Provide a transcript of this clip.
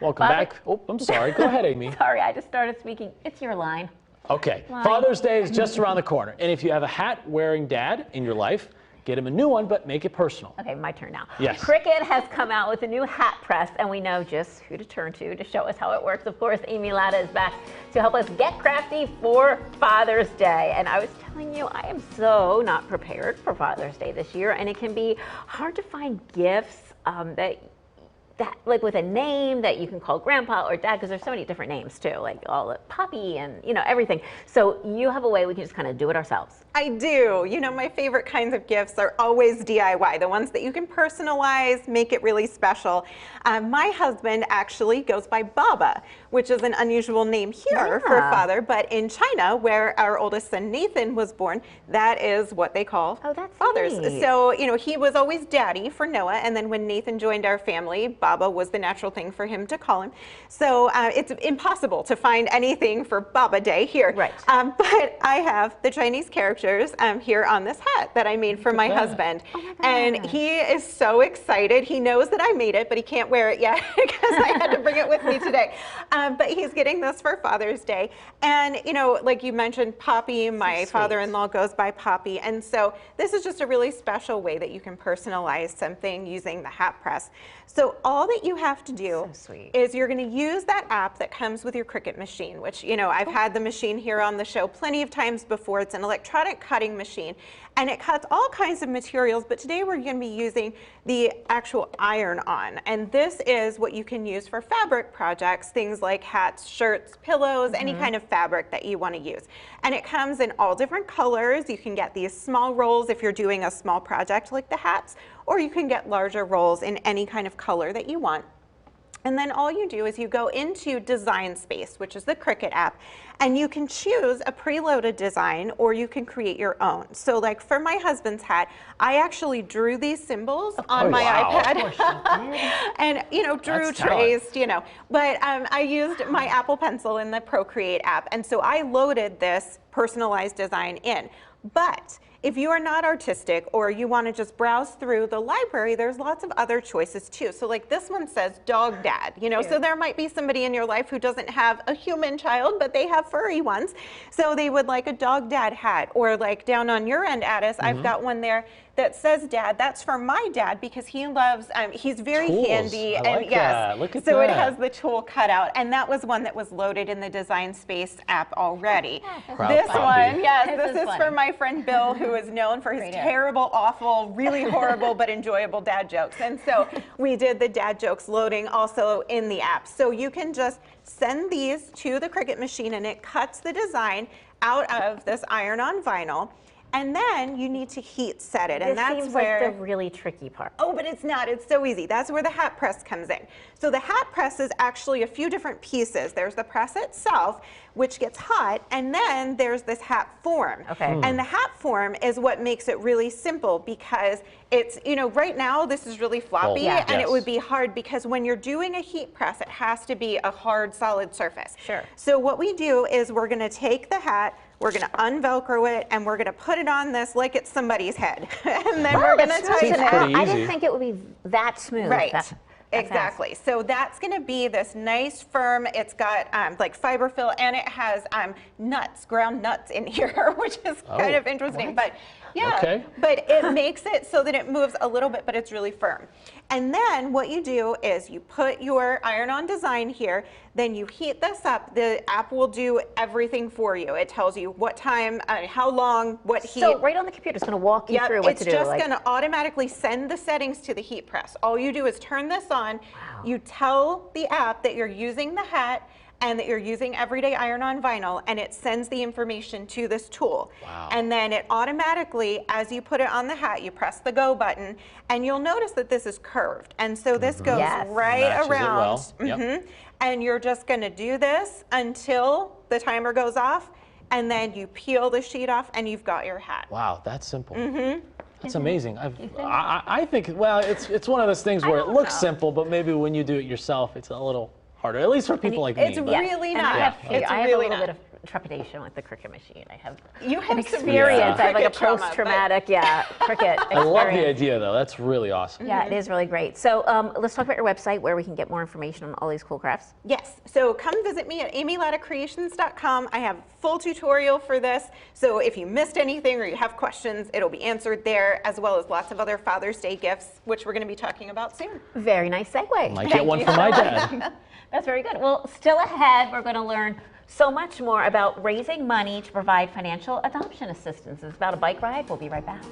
Welcome back. Oh, I'm sorry. Go ahead, Amy. Sorry, I just started speaking. It's your line. Okay. Father's Day is just around the corner. And if you have a hat-wearing dad in your life, get him a new one, but make it personal. Okay, my turn now. Yes. Cricut has come out with a new hat press, and we know just who to turn to show us how it works. Of course, Amy Latta is back to help us get crafty for Father's Day. And I was telling you, I am so not prepared for Father's Day this year, and it can be hard to find gifts that like with a name that you can call grandpa or dad, because there's so many different names too, like all the Poppy and everything. So you have a way we can just kind of do it ourselves. I do. My favorite kinds of gifts are always DIY, the ones that you can personalize, make it really special. My husband actually goes by Baba, which is an unusual name here for a father, but in China, where our oldest son Nathan was born, that is what they call fathers. Neat. So, he was always daddy for Noah, and then when Nathan joined our family, Baba was the natural thing for him to call him. So it's impossible to find anything for Baba Day here. Right. But I have the Chinese characters here on this hat that I made for my husband. Oh my and he is so excited. He knows that I made it, but he can't wear it yet because I had to bring it with me today. But he's getting this for Father's Day. And, like you mentioned, Poppy, my father-in-law goes by Poppy. And so this is just a really special way that you can personalize something using the hat press. So all that you have to do is you're going to use that app that comes with your Cricut machine, which, I've had the machine here on the show plenty of times before. It's an electronic cutting machine, and it cuts all kinds of materials, but today we're going to be using the actual iron-on. And this is what you can use for fabric projects, things like hats, shirts, pillows, any kind of fabric that you want to use. And it comes in all different colors. You can get these small rolls if you're doing a small project like the hats, or you can get larger rolls in any kind of color that you want. And then all you do is you go into Design Space, which is the Cricut app, and you can choose a preloaded design or you can create your own. So like for my husband's hat, I actually drew these symbols on my iPad and, drew, traced, but I used my Apple Pencil in the Procreate app. And so I loaded this personalized design in. But if you are not artistic or you want to just browse through the library, there's lots of other choices too. So like this one says dog dad, so there might be somebody in your life who doesn't have a human child, but they have furry ones. So they would like a dog dad hat, or like down on your end, Addis, I've got one there that says dad. That's for my dad because he loves, he's very handy. Look at so that. It has the tool cut out. And that was one that was loaded in the Design Space app already. This one, this is for my friend Bill, who is known for his terrible, awful, really horrible, but enjoyable dad jokes. And so we did the dad jokes loading also in the app. So you can just send these to the Cricut machine and it cuts the design out of this iron-on vinyl. And then you need to heat set it, and that's where like the really tricky part. Oh, but it's not. It's so easy. That's where the hat press comes in. So the hat press is actually a few different pieces. There's the press itself, which gets hot, and then there's this hat form. Okay. And the hat form is what makes it really simple because it's, right now this is really floppy, and it would be hard because when you're doing a heat press, it has to be a hard, solid surface. Sure. So what we do is we're going to take the hat, we're going to unvelcro it, and we're going to put it on this like it's somebody's head. And then we're going to tighten it up. I didn't think it would be that smooth. Right. Exactly. So that's going to be this nice firm, it's got like fiber fill, and it has nuts, ground nuts in here, which is kind of interesting. But but it makes it so that it moves a little bit, but it's really firm. And then what you do is you put your iron-on design here, then you heat this up. The app will do everything for you. It tells you what time, how long, what heat. So right on the computer, it's going to walk you through what to do. It's just going to automatically send the settings to the heat press. All you do is turn this on. You tell the app that you're using the hat and that you're using everyday iron-on vinyl, and it sends the information to this tool. And then it automatically, as you put it on the hat, you press the go button, and you'll notice that this is curved. And so this goes right around. And you're just gonna do this until the timer goes off, and then you peel the sheet off, and you've got your hat. Wow, that's simple. That's amazing. I think, well, it's one of those things where it looks simple, but maybe when you do it yourself, it's a little harder, at least for people like me. It's really not. I have a little bit of trepidation with the Cricut machine. I have You have an some experience. I have like a Cricut trauma, but- post-traumatic, Cricut experience. I love the idea, though. That's really awesome. Yeah, it is really great. So let's talk about your website where we can get more information on all these cool crafts. Yes, so come visit me at amylattacreations.com. I have full tutorial for this, so if you missed anything or you have questions, it'll be answered there, as well as lots of other Father's Day gifts, which we're going to be talking about soon. Very nice segue. Might get one for my dad. That's very good. Well, still ahead, we're going to learn so much more about raising money to provide financial adoption assistance. It's about a bike ride. We'll be right back.